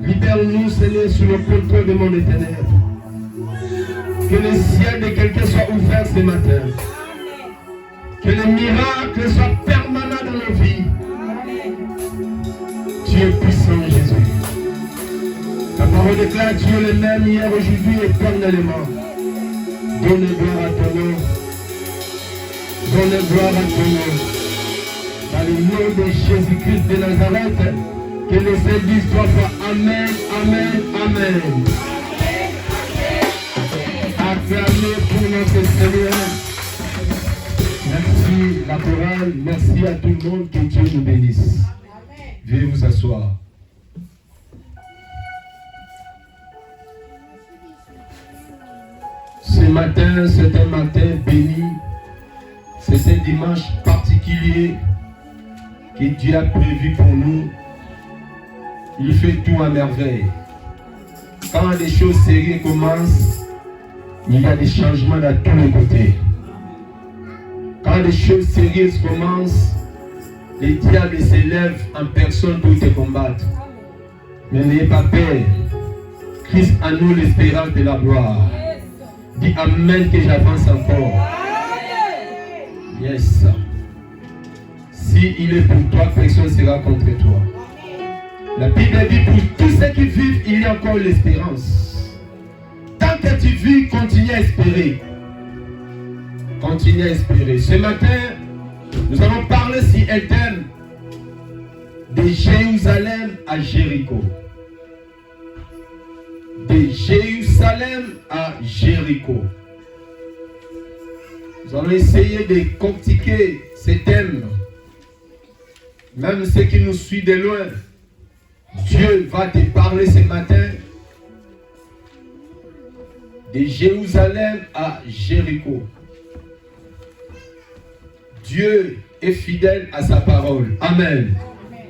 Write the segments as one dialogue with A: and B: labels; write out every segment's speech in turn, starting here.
A: Libère-nous, Seigneur, sous le contrôle de mon éternel. Que le ciel de quelqu'un soit ouvert ce matin. Que les miracles soient permanents dans nos vies. Tu es puissant, Jésus. Ta parole déclare Dieu le même hier, aujourd'hui et éternellement. Donne gloire à ton nom. Donne gloire à ton nom. Dans le nom de Jésus-Christ de Nazareth, que les saints disent trois fois Amen, Amen, Amen. Acclamez pour notre Seigneur. Merci la chorale, merci à tout le monde, que Dieu nous bénisse. Veuillez vous asseoir. Ce matin, c'est un matin béni. C'est un dimanche particulier que Dieu a prévu pour nous. Il fait tout à merveille. Quand les choses sérieuses commencent, il y a des changements de tous les côtés. Quand les choses sérieuses commencent, les diables s'élèvent en personne pour te combattre. Mais n'ayez pas peur. Christ en nous l'espérance de la gloire. Dis Amen que j'avance encore. Yes. Si il est pour toi, personne ne sera contre toi. La Bible dit pour tous ceux qui vivent, il y a encore l'espérance. Tant que tu vis, continue à espérer. Continue à espérer. Ce matin, nous allons parler si elle t'aime de Jérusalem à Jéricho. De Jérusalem à Jéricho. Nous allons essayer de décortiquer ces thèmes Même ceux qui nous suivent de loin, Dieu va te parler ce matin. De Jérusalem à Jéricho. Dieu est fidèle à sa parole. Amen. Amen.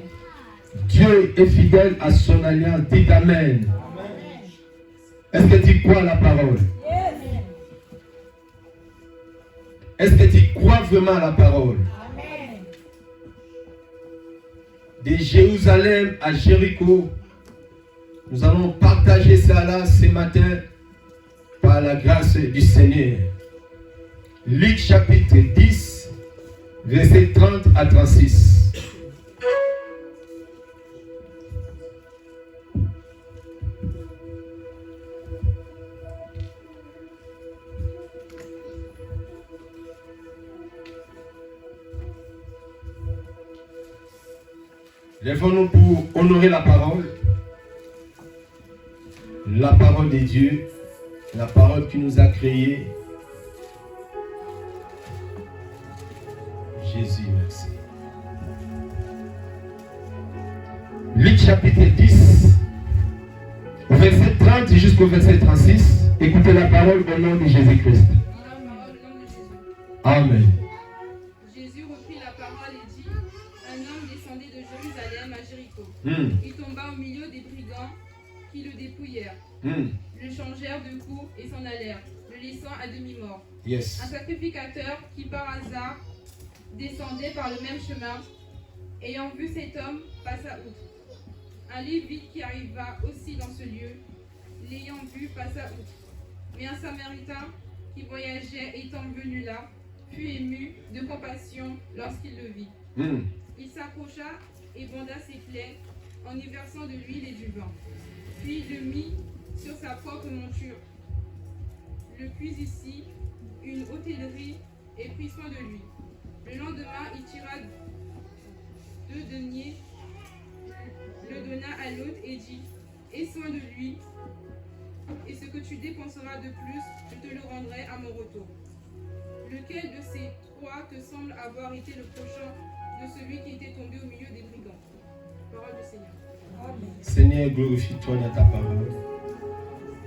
A: Dieu est fidèle à son alliance. Dites Amen. Amen. Est-ce que tu crois à la parole? Yes. Est-ce que tu crois vraiment à la parole? Amen. De Jérusalem à Jéricho. Nous allons partager ça là ce matin par la grâce du Seigneur. Luc chapitre 10, versets 30 à 36. Lèvons-nous pour honorer la parole. La parole de Dieu. La parole qui nous a créés. Jésus, merci. Luc chapitre 10, verset 30 jusqu'au verset 36. Écoutez la parole au nom de Jésus-Christ. Amen.
B: Jésus reprit la parole et dit, un homme descendait de Jérusalem à Jéricho. Il tomba au milieu des brigands qui le dépouillèrent. Le changèrent de cou et s'en allèrent, le laissant à demi-mort.
A: Yes.
B: Un sacrificateur qui par hasard descendait par le même chemin, ayant vu cet homme, passa outre. Un Lévite qui arriva aussi dans ce lieu, l'ayant vu, passa outre. Mais un Samaritain qui voyageait étant venu là, fut ému de compassion lorsqu'il le vit. Il s'approcha et banda ses plaies en y versant de l'huile et du vin. Puis le mit sur sa propre monture, le puis ici une hôtellerie et prit soin de lui. Le lendemain, il tira 2 deniers, le donna à l'autre et dit, aie soin de lui, et ce que tu dépenseras de plus, je te le rendrai à mon retour. Lequel de ces 3 te semble avoir été le prochain de celui qui était tombé au milieu des brigands? Parole du Seigneur. Amen.
A: Seigneur, glorifie-toi dans ta parole.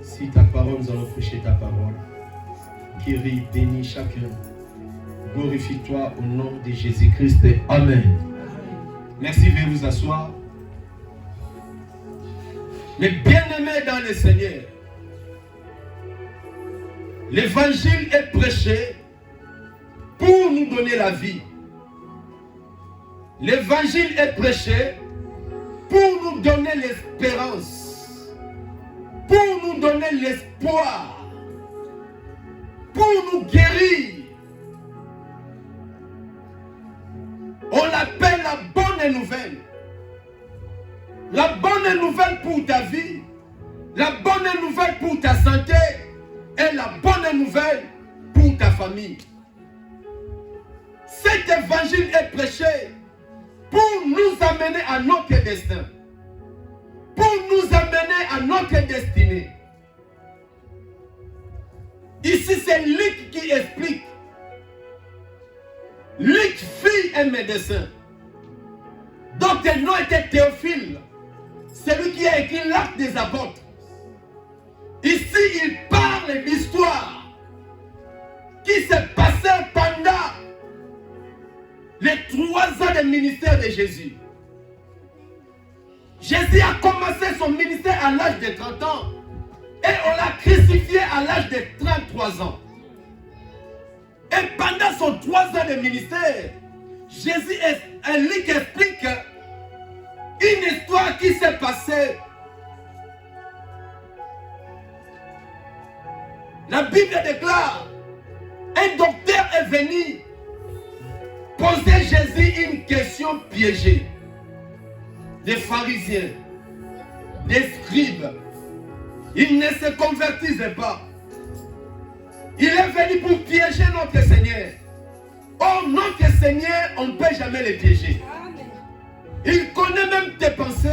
A: Si ta parole, nous allons prêcher ta parole. Guéris, bénis chacun. Glorifie-toi au nom de Jésus-Christ. Amen. Merci, veuillez vous asseoir. Mais bien-aimés dans le Seigneur, l'évangile est prêché pour nous donner la vie. L'évangile est prêché pour nous donner l'espérance, pour nous donner l'espoir, pour nous guérir. On l'appelle la bonne nouvelle. La bonne nouvelle pour ta vie, la bonne nouvelle pour ta santé et la bonne nouvelle pour ta famille. Cet évangile est prêché pour nous amener à notre destin, pour nous amener à notre destinée. Ici, c'est Luc qui explique. Luc fut un médecin, dont le nom était Théophile, celui qui a écrit l'Acte des Apôtres. Ici, il parle d'histoire qui s'est passée pendant les 3 ans de ministère de Jésus. Jésus a commencé son ministère à l'âge de 30 ans et on l'a crucifié à l'âge de 33 ans. Et pendant son 3 ans de ministère, Jésus, Luc explique une histoire qui s'est passée. La Bible déclare, un docteur est venu poser Jésus une question piégée. Des pharisiens, des scribes, ils ne se convertissaient pas. Il est venu pour piéger notre Seigneur. Oh, notre Seigneur, on ne peut jamais le piéger. Il connaît même tes pensées.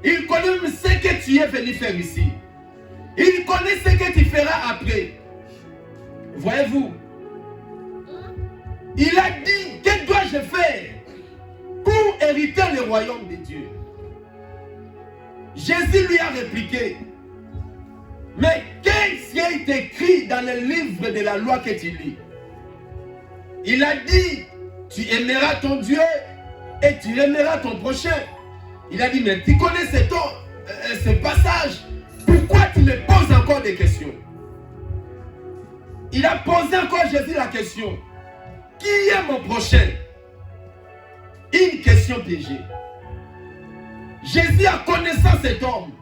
A: Il connaît même ce que tu es venu faire ici. Il connaît ce que tu feras après. Voyez-vous, il a dit, que dois-je faire pour hériter le royaume de Dieu? Jésus lui a répliqué, mais qu'est-ce qui est écrit dans le livre de la loi que tu lis? Il a dit, tu aimeras ton Dieu et tu aimeras ton prochain. Il a dit, mais tu connais ce passage, pourquoi tu me poses encore des questions? Il a posé encore Jésus la question, qui est mon prochain? Une question piégée. Jésus, a connaissant cet homme,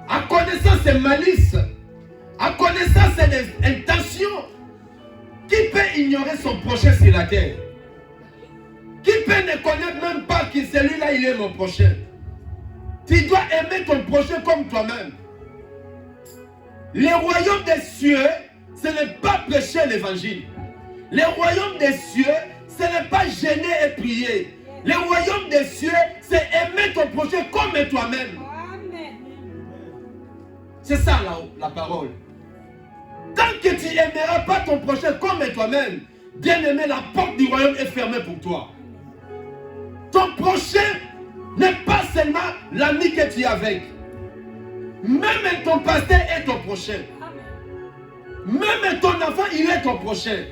A: a connaissant ses malices, a connaissant ses intentions, qui peut ignorer son prochain sur la terre? Qui peut ne connaître même pas que celui-là, il est mon prochain? Tu dois aimer ton prochain comme toi-même. Le royaume des cieux, ce n'est pas prêcher l'évangile. Le royaume des cieux, ce n'est pas gêner et prier. Le royaume des cieux, c'est aimer ton prochain comme toi-même. C'est ça la parole. Tant que tu n'aimeras pas ton prochain comme toi-même, bien aimé, la porte du royaume est fermée pour toi. Ton prochain n'est pas seulement l'ami que tu as avec. Même ton pasteur est ton prochain. Même ton enfant, il est ton prochain.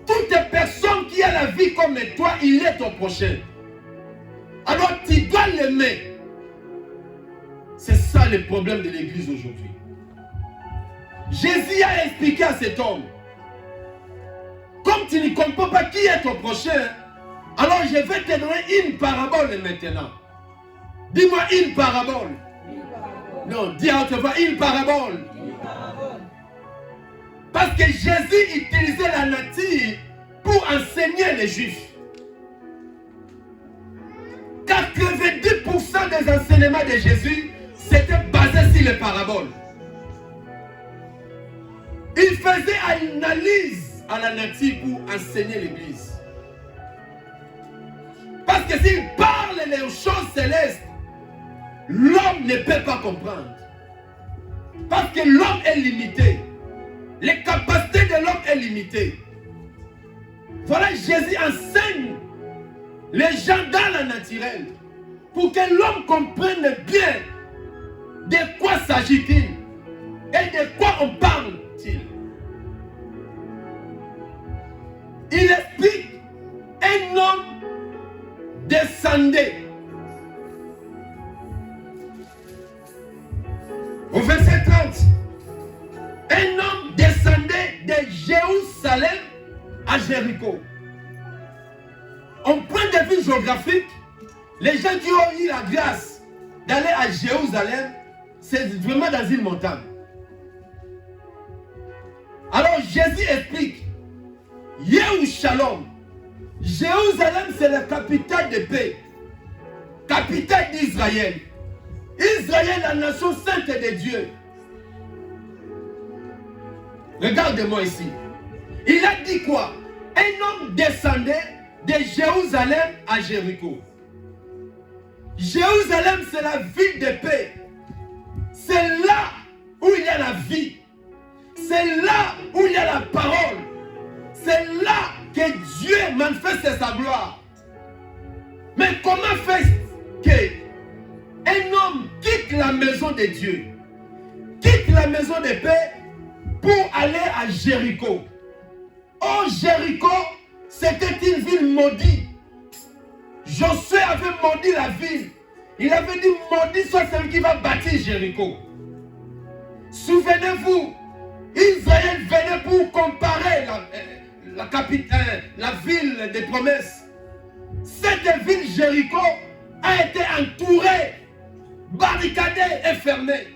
A: Toute personne qui a la vie comme toi, il est ton prochain. Alors tu dois l'aimer. C'est ça le problème de l'église aujourd'hui. Jésus a expliqué à cet homme, comme tu ne comprends pas qui est ton prochain, alors je vais te donner une parabole maintenant. Dis-moi une parabole. Non, dis à haute voix une parabole. Parce que Jésus utilisait la nature pour enseigner les Juifs. 90% des enseignements de Jésus, c'était basé sur les paraboles. Il faisait une analyse à la nature pour enseigner l'Église. Parce que s'il parle des choses célestes, l'homme ne peut pas comprendre. Parce que l'homme est limité. Les capacités de l'homme sont limitées. Voilà, Jésus enseigne les gens dans le naturel pour que l'homme comprenne bien de quoi s'agit-il et de quoi on parle-t-il. Il explique un homme descendait. Au verset 30, un homme descendait de Jérusalem à Jéricho. En point de vue géographique, les gens qui ont eu la grâce d'aller à Jérusalem, c'est vraiment dans une montagne. Alors Jésus explique, Jérusalem, Jérusalem c'est la capitale de paix, capitale d'Israël. Israël, la nation sainte de Dieu. Regardez-moi ici. Il a dit quoi? Un homme descendait de Jérusalem à Jéricho. Jérusalem, c'est la ville de paix. C'est là où il y a la vie. C'est là où il y a la parole. C'est là que Dieu manifeste sa gloire. Mais comment fait-ce que un homme quitte la maison de Dieu, quitte la maison de paix pour aller à Jéricho? Oh, Jéricho, c'était une ville maudite. Josué avait maudit la ville. Il avait dit, maudit soit celui qui va bâtir Jéricho. Souvenez-vous, Israël venait pour comparer la capitale, la ville des promesses. Cette ville Jéricho a été entourée, barricadée et fermée.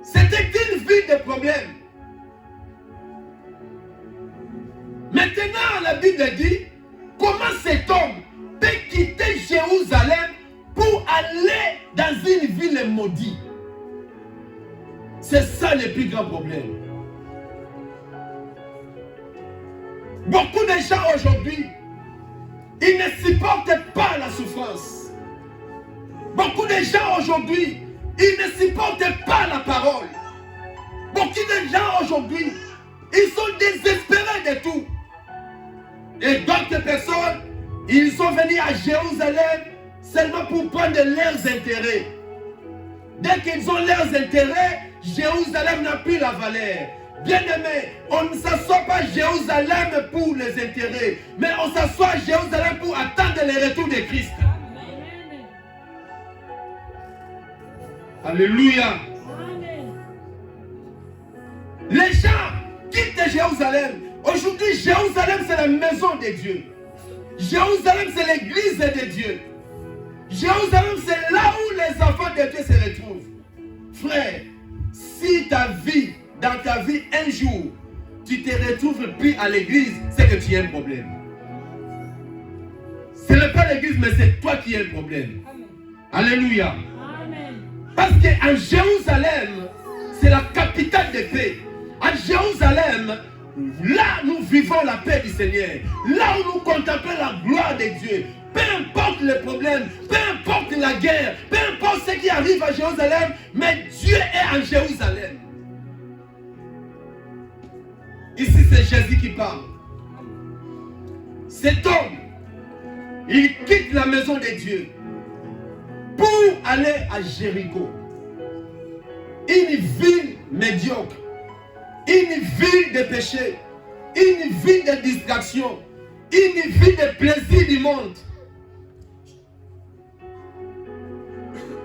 A: C'était une ville de problèmes. Maintenant, la Bible dit, comment cet homme peut quitter Jérusalem pour aller dans une ville maudite? C'est ça le plus grand problème. Beaucoup de gens aujourd'hui, ils ne supportent pas la souffrance. Beaucoup de gens aujourd'hui, ils ne supportent pas la parole. Beaucoup de gens aujourd'hui, ils sont désespérés de tout. Et d'autres personnes, Ils sont venus à Jérusalem seulement pour prendre leurs intérêts. Dès qu'ils ont leurs intérêts, Jérusalem n'a plus la valeur. Bien-aimé, on ne s'assoit pas à Jérusalem pour les intérêts, mais on s'assoit à Jérusalem pour attendre le retour de Christ. Alléluia. Les gens quittent Jérusalem. Aujourd'hui, Jérusalem, c'est la maison de Dieu. Jérusalem, c'est l'église de Dieu. Jérusalem, c'est là où les enfants de Dieu se retrouvent. Frère, si dans ta vie, un jour, tu te retrouves plus à l'église, c'est que tu as un problème. Ce n'est pas l'église, mais c'est toi qui as un problème. Amen. Alléluia. Amen. Parce qu'en Jérusalem, c'est la capitale de paix. En Jérusalem, là nous vivons la paix du Seigneur. Là où nous contemplons la gloire de Dieu. Peu importe les problèmes, peu importe la guerre, peu importe ce qui arrive à Jérusalem, mais Dieu est en Jérusalem. Ici c'est Jésus qui parle. Cet homme, il quitte la maison de Dieu pour aller à Jéricho. Une ville médiocre, une ville de péché, une ville de distraction, une ville de plaisir du monde.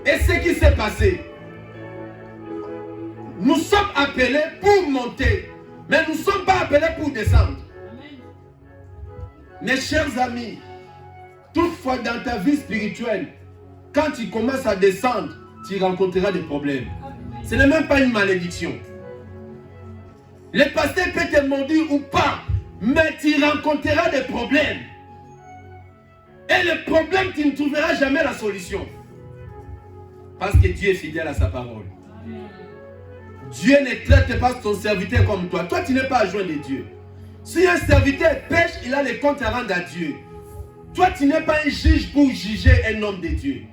A: Et ce qui s'est passé, nous sommes appelés pour monter, mais nous ne sommes pas appelés pour descendre. Mes chers amis, toutefois dans ta vie spirituelle, quand tu commences à descendre, tu rencontreras des problèmes. Ce n'est même pas une malédiction. Le pasteur peut te maudire ou pas, mais tu rencontreras des problèmes. Et le problème, tu ne trouveras jamais la solution. Parce que Dieu est fidèle à sa parole. Amen. Dieu ne traite pas son serviteur comme toi. Toi, tu n'es pas adjoint de Dieu. Si un serviteur pêche, il a les comptes à rendre à Dieu. Toi, tu n'es pas un juge pour juger un homme de Dieu.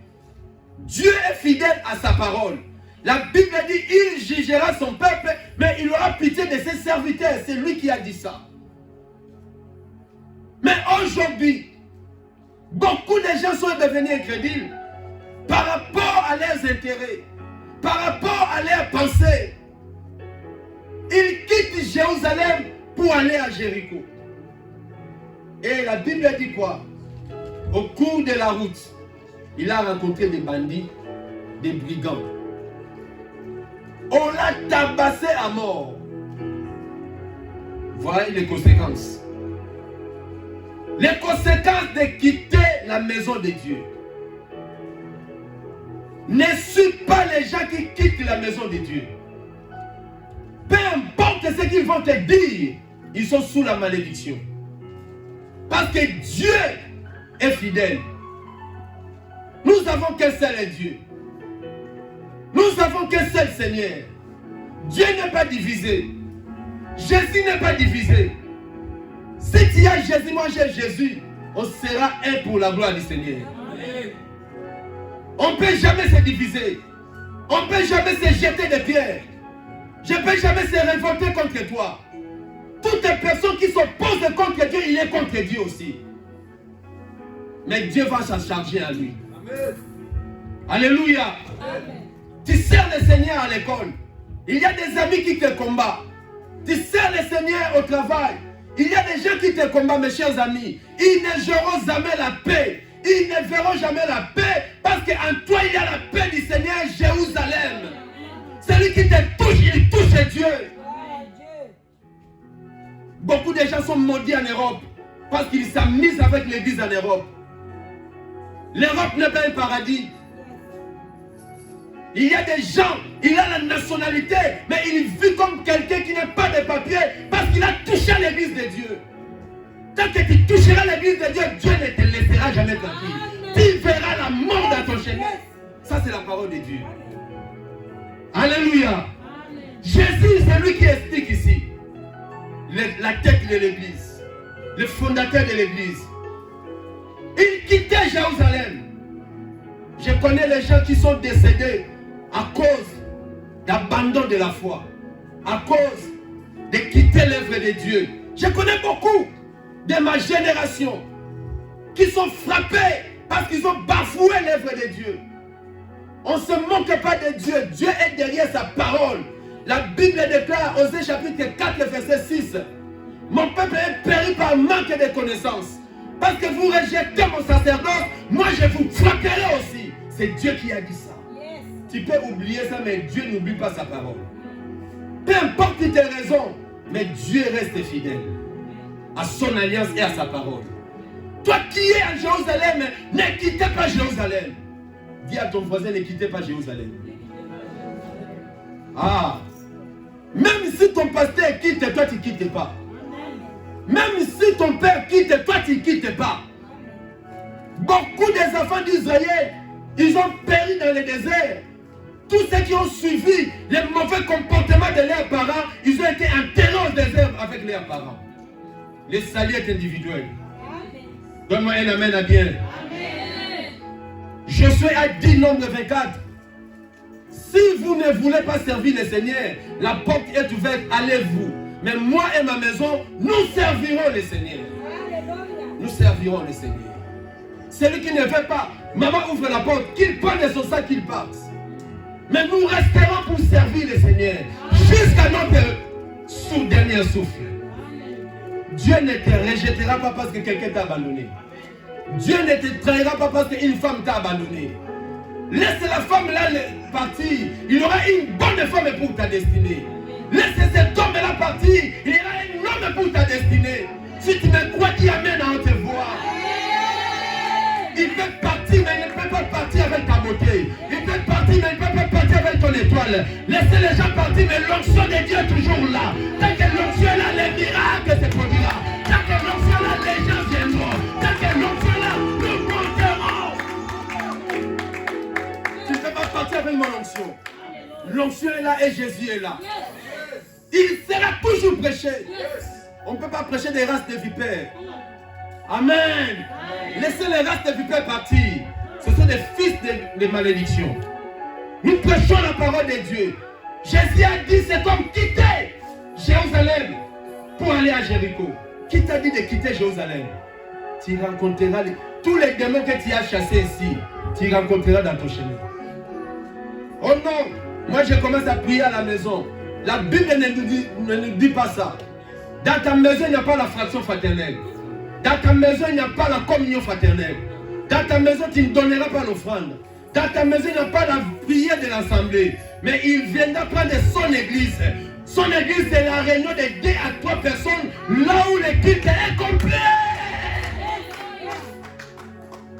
A: Dieu est fidèle à sa parole. La Bible dit, il jugera son peuple, mais il aura pitié de ses serviteurs. C'est lui qui a dit ça. Mais aujourd'hui, beaucoup de gens sont devenus incrédules par rapport à leurs intérêts, par rapport à leurs pensées. Ils quittent Jérusalem pour aller à Jéricho. Et la Bible dit quoi? Au cours de la route, il a rencontré des bandits, des brigands. On l'a tabassé à mort. Voilà les conséquences. Les conséquences de quitter la maison de Dieu. Ne suis pas les gens qui quittent la maison de Dieu. Peu importe ce qu'ils vont te dire, ils sont sous la malédiction. Parce que Dieu est fidèle. Nous avons qu'un seul Dieu. Nous avons qu'un seul Seigneur. Dieu n'est pas divisé. Jésus n'est pas divisé. Si tu as Jésus, moi j'ai Jésus, on sera un pour la gloire du Seigneur. Amen. On ne peut jamais se diviser. On ne peut jamais se jeter des pierres. Je ne peux jamais se révolter contre toi. Toutes les personnes qui s'opposent contre Dieu, il est contre Dieu aussi. Mais Dieu va s'en charger à lui. Amen. Alléluia. Amen. Tu sers le Seigneur à l'école. Il y a des amis qui te combattent. Tu sers le Seigneur au travail. Il y a des gens qui te combattent, mes chers amis. Ils ne verront jamais la paix. Ils ne verront jamais la paix. Parce qu'en toi, il y a la paix du Seigneur Jérusalem. Celui qui te touche, il touche Dieu. Beaucoup de gens sont maudits en Europe. Parce qu'ils s'amusent avec l'église en Europe. L'Europe n'est pas un paradis. Il y a des gens, il a la nationalité, mais il vit comme quelqu'un qui n'a pas de papier parce qu'il a touché l'église de Dieu. Tant que tu toucheras l'église de Dieu, Dieu ne te laissera jamais tranquille. Tu verras la mort dans ton chemin. Ça, c'est la parole de Dieu. Alléluia. Amen. Jésus, c'est lui qui explique ici. La tête de l'église. Le fondateur de l'église. Il quittait Jérusalem. Je connais les gens qui sont décédés à cause d'abandon de la foi, à cause de quitter l'œuvre de Dieu. Je connais beaucoup de ma génération qui sont frappés parce qu'ils ont bafoué l'œuvre de Dieu. On ne se moque pas de Dieu. Dieu est derrière sa parole. La Bible déclare, Osée chapitre 4, verset 6. Mon peuple est péri par manque de connaissances. Parce que vous rejetez mon sacerdoce, moi je vous frapperai aussi. C'est Dieu qui a dit ça. Yes. Tu peux oublier ça, mais Dieu n'oublie pas sa parole. Peu importe tes raisons, mais Dieu reste fidèle à son alliance et à sa parole. Toi qui es à Jérusalem, ne quittez pas Jérusalem. Dis à ton voisin, ne quittez pas Jérusalem. Ah, même si ton pasteur quitte, toi tu ne quittes pas. Même si ton père quitte, toi tu ne quittes pas. Beaucoup des enfants d'Israël, ils ont péri dans le désert. Tous ceux qui ont suivi les mauvais comportements de leurs parents, ils ont été enterrés au désert avec leurs parents. Le salut est individuel. Donne-moi un amen à bien. Amen. Josué a dit, nombre 24. Si vous ne voulez pas servir le Seigneur, la porte est ouverte, allez-vous. Mais moi et ma maison, nous servirons le Seigneur. Nous servirons le Seigneur. Celui qui ne veut pas, maman ouvre la porte, qu'il prenne de son sac, qu'il parte. Mais nous resterons pour servir le Seigneur jusqu'à notre dernier souffle. Dieu ne te rejettera pas parce que quelqu'un t'a abandonné. Dieu ne te trahira pas parce qu'une femme t'a abandonné. Laisse la femme là partir. Il y aura une bonne femme pour ta destinée. Laisse cet homme là partir. Il y aura un homme pour ta destinée. Si tu me crois, dis amen à haute voix. Il peut partir, mais il ne peut pas partir avec ta beauté. Il peut partir, mais il ne peut pas partir avec ton étoile. Laissez les gens partir, mais l'onction de Dieu est toujours là. Tant que l'onction est là, les miracles se produiront. Tant que l'onction est là, les gens viendront. Tant que l'onction est là, nous monterons. Tu ne peux pas partir avec mon onction. L'onction est là et Jésus est là. Il sera toujours prêché. On ne peut pas prêcher des races de vipères. Amen. Laissez les races de vipères partir. Ce sont des fils de malédiction. Nous prêchons la parole de Dieu. Jésus a dit cet homme quitter Jérusalem pour aller à Jéricho. Qui t'a dit de quitter Jérusalem? Tu rencontreras tous les démons que tu as chassés ici. Tu rencontreras dans ton chemin. Oh non, moi je commence à prier à la maison. La Bible ne nous dit pas ça. Dans ta maison, il n'y a pas la fraction fraternelle. Dans ta maison, il n'y a pas la communion fraternelle. Dans ta maison, tu ne donneras pas l'offrande. Dans ta maison, il n'y a pas la prière de l'assemblée. Mais il viendra prendre son église. Son église, c'est la réunion de 2 à 3 personnes, là où le culte est complet.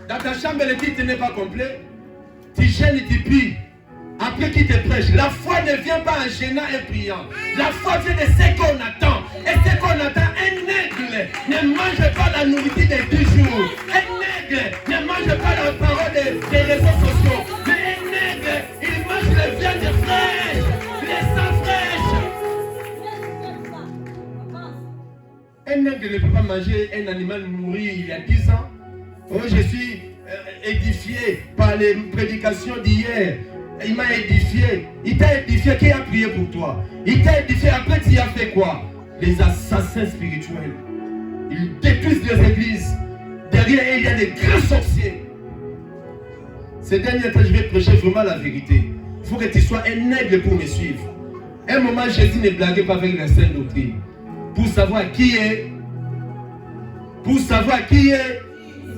A: Dans ta chambre, le culte n'est pas complet. Tu gênes et tu pries. Après qui te prêche, la foi ne vient pas en gênant et priant. La foi vient de ce qu'on attend. Et ce qu'on attend, un aigle ne mange pas la nourriture des 10 jours. Un aigle ne mange pas la parole des réseaux sociaux. Mais un aigle, il mange les viandes fraîches, les sangs fraîches. Un aigle ne peut pas manger un animal mouru il y a 10 ans. Oh, je suis édifié par les prédications d'hier. Il m'a édifié. Il t'a édifié. Qui a prié pour toi? Il t'a édifié. Après, tu as fait quoi? Les assassins spirituels. Ils détruisent les églises. Derrière, il y a des grands sorciers. Ces derniers temps, je vais prêcher vraiment la vérité. Il faut que tu sois un aigle pour me suivre. Un moment, Jésus ne blaguait pas avec la sainte doctrine. Pour savoir qui est. Pour savoir qui est.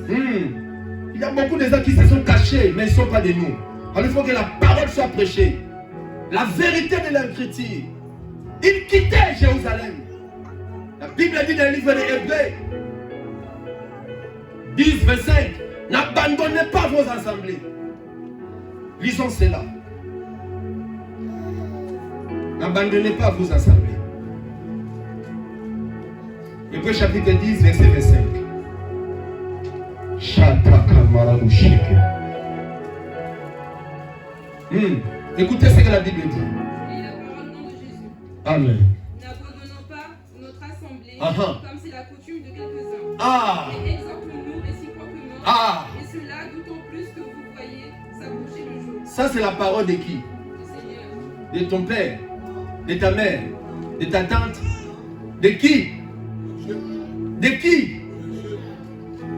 A: Il y a beaucoup de gens qui se sont cachés, mais ils ne sont pas de nous. Alors il faut que la parole soit prêchée. La vérité de l'Écriture. Il quittait Jérusalem. La Bible dit dans le livre des Hébreux 10, 25. N'abandonnez pas vos assemblées. Lisons cela. N'abandonnez pas vos assemblées. Hébreux chapitre 10, verset 25. Écoutez ce que la Bible dit.
B: Et la parole de Jésus.
A: Amen.
B: N'abandonnons pas notre assemblée,
A: comme
B: c'est la coutume de quelques-uns.
A: Et
B: exhortons-nous réciproquement. Et cela d'autant plus que vous voyez s'approcher le jour.
A: Ça, c'est la parole de qui?
B: Du Seigneur.
A: De ton père, de ta mère, de ta tante. De qui? De qui?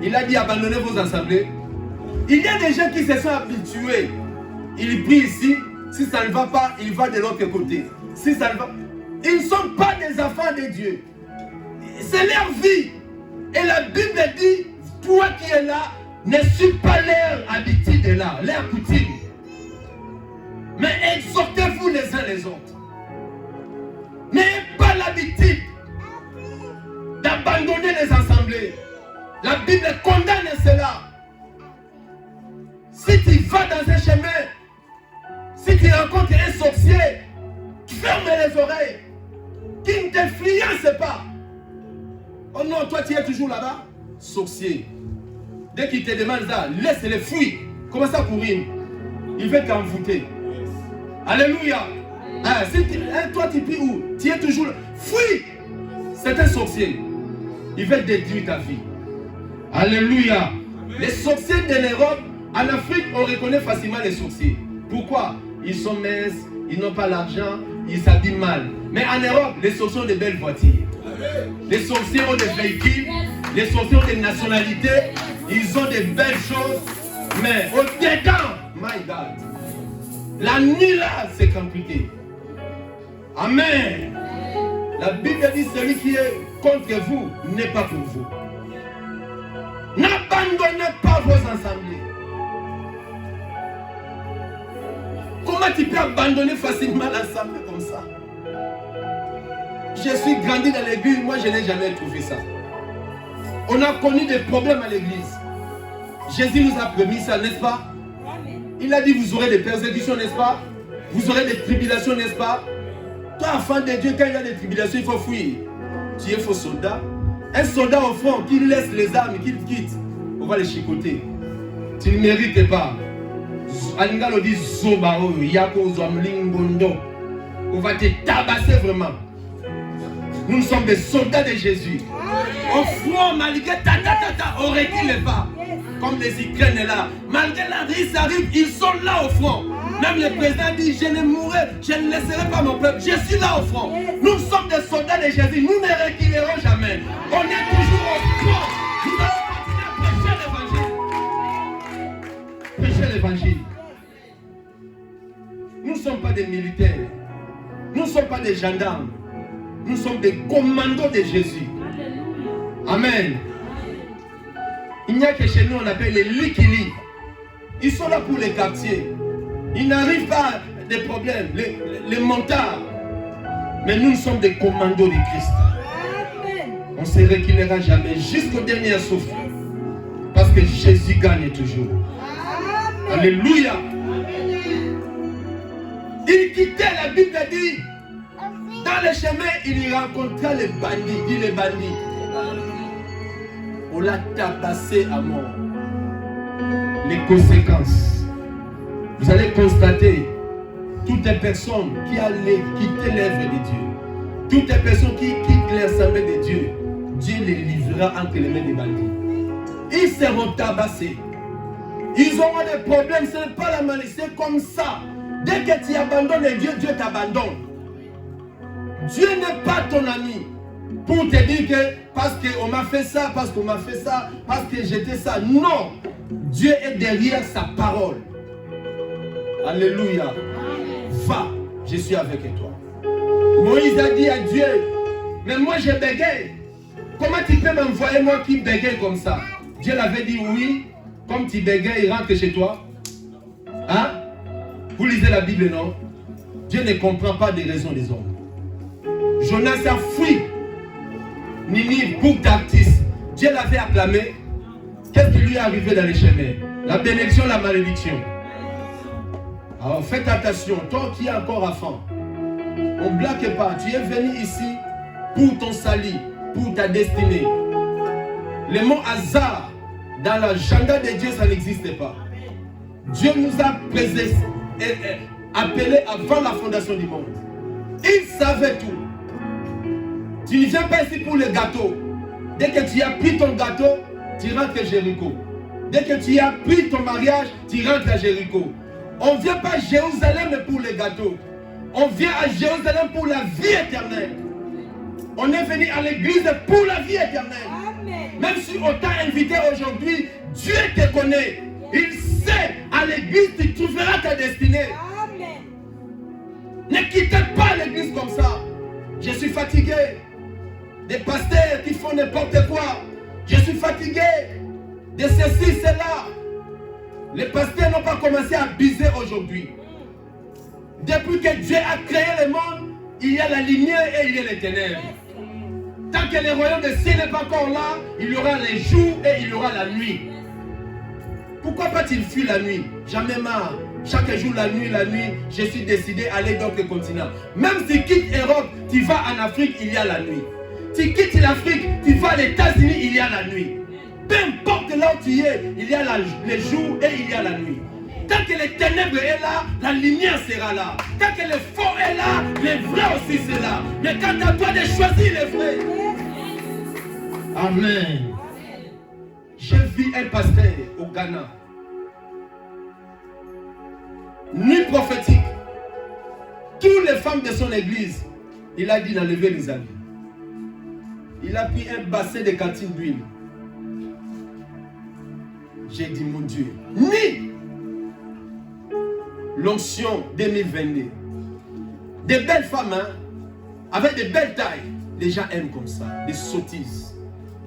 A: Il a dit abandonnez vos assemblées. Il y a des gens qui se sont habitués. Ils prient ici. Si ça ne va pas, il va de l'autre côté. Si ça ne va, ils ne sont pas des enfants de Dieu. C'est leur vie. Et la Bible dit, toi qui es là, ne suis pas leur habitude là, leur coutume. Mais exhortez-vous les uns les autres. N'ayez pas l'habitude d'abandonner les assemblées. La Bible condamne cela. Si tu vas dans un chemin, si tu rencontres un sorcier, ferme les oreilles. Qui ne t'influence pas. Oh non, toi tu es toujours là-bas. Sorcier. Dès qu'il te demande ça, laisse-les fuir. Commence à courir. Il veut t'envoûter. Alléluia. Ah, si toi tu pries où? Tu es toujours là. Fuis. C'est un sorcier. Il veut détruire ta vie. Alléluia. Les sorciers de l'Europe, en Afrique, on reconnaît facilement les sorciers. Pourquoi? Ils sont minces, ils n'ont pas l'argent, ils s'habillent mal. Mais en Europe, les sorciers ont de belles voitures. Les sorciers ont des véhicules, les sorciers ont des nationalités, ils ont de belles choses. Mais au-dedans, my God, la nuit là, c'est compliqué. Amen. La Bible dit celui qui est contre vous n'est pas pour vous. N'abandonnez pas vos assemblées. Comment tu peux abandonner facilement l'assemblée comme ça? Je suis grandi dans l'église, moi je n'ai jamais trouvé ça. On a connu des problèmes à l'église. Jésus nous a promis ça, n'est-ce pas? Il a dit vous aurez des persécutions, n'est-ce pas? Vous aurez des tribulations, n'est-ce pas? Toi, enfant de Dieu, quand il y a des tribulations, il faut fuir. Tu es faux soldat. Un soldat au front qui laisse les armes, qui quitte, on va les chicoter. Tu ne mérites pas. Alingalo dit Zobao, Yako Zomlingondo. On va te tabasser vraiment. Nous sommes des soldats de Jésus. Au front, malgré on recule pas. Comme les Ukrainiens là. Malgré la crise arrive, ils sont là au front. Même le président dit, je ne mourrai, je ne laisserai pas mon peuple. Je suis là au front. Nous sommes des soldats de Jésus. Nous ne reculerons jamais. On est toujours au front. Nous allons continuer à prêcher l'évangile. Prêcher l'évangile. Nous ne sommes pas des militaires. Nous ne sommes pas des gendarmes. Nous sommes des commandos de Jésus. Amen. Il n'y a que chez nous, on appelle les likili. Ils sont là pour les quartiers. Ils n'arrivent pas à des problèmes, les montards. Mais nous sommes des commandos de Christ. On ne se reculera jamais jusqu'au dernier souffle. Parce que Jésus gagne toujours. Alléluia. Il quittait, la Bible dit, dans le chemin, il y rencontra les bandits. Dit les bandits. On l'a tabassé à mort. Les conséquences. Vous allez constater, toutes les personnes qui allaient quitter l'œuvre de Dieu, toutes les personnes qui quittent l'assemblée de Dieu, Dieu les livrera entre les mains des bandits. Ils seront tabassés. Ils auront des problèmes, ce n'est pas la malice, c'est comme ça. Dès que tu abandonnes Dieu, Dieu t'abandonne. Dieu n'est pas ton ami pour te dire que parce qu'on m'a fait ça, parce qu'on m'a fait ça, parce que j'étais ça. Non, Dieu est derrière sa parole. Alléluia. Va, je suis avec toi. Moïse a dit à Dieu, mais moi je bégaye. Comment tu peux m'envoyer moi qui bégaye comme ça? Dieu l'avait dit oui, comme tu bégayes, il rentre chez toi. Hein? Vous lisez la Bible, non? Dieu ne comprend pas des raisons des hommes. Jonas a fui Ninive pour Tarsis. Dieu l'avait acclamé. Qu'est-ce qui lui est arrivé dans les chemins? La bénédiction, la malédiction. Alors faites attention, toi qui es encore enfant, on ne blague pas, tu es venu ici pour ton salut, pour ta destinée. Le mot hasard, dans l'agenda de Dieu, ça n'existe pas. Dieu nous a appelés avant la fondation du monde. Il savait tout. Tu ne viens pas ici pour le gâteau. Dès que tu as pris ton gâteau, tu rentres à Jéricho. Dès que tu as pris ton mariage, tu rentres à Jéricho. On ne vient pas à Jérusalem pour les gâteaux. On vient à Jérusalem pour la vie éternelle. On est venu à l'église pour la vie éternelle. Même si on t'a invité aujourd'hui, Dieu te connaît. Il sait, à l'église, tu trouveras ta destinée.
C: Amen.
A: Ne quittez pas l'église comme ça. Je suis fatigué des pasteurs qui font n'importe quoi. Je suis fatigué de ceci, cela. Les pasteurs n'ont pas commencé à abuser aujourd'hui. Depuis que Dieu a créé le monde, il y a la lumière et il y a les ténèbres. Tant que le royaume des cieux n'est pas encore là, il y aura les jours et il y aura la nuit. Pourquoi pas-t-il fuir la nuit? Jamais marre. Chaque jour, la nuit, je suis décidé d'aller dans d'autres continents. Même si tu quittes l'Europe, tu vas en Afrique, il y a la nuit. Tu quittes l'Afrique, tu vas aux États-Unis, il y a la nuit. Peu importe là où tu es, il y a les jours et il y a la nuit. Tant que les ténèbres est là, la lumière sera là. Tant que le faux est là, le vrai aussi c'est là. Mais quand à toi de choisir le vrai. Amen. J'ai vu un pasteur au Ghana. Nuit prophétique. Toutes les femmes de son église, il a dit d'enlever les habits. Il a pris un bassin de cantine d'huile. J'ai dit, mon Dieu, ni l'onction 2022. Des belles femmes, hein, avec des belles tailles. Les gens aiment comme ça, des sottises.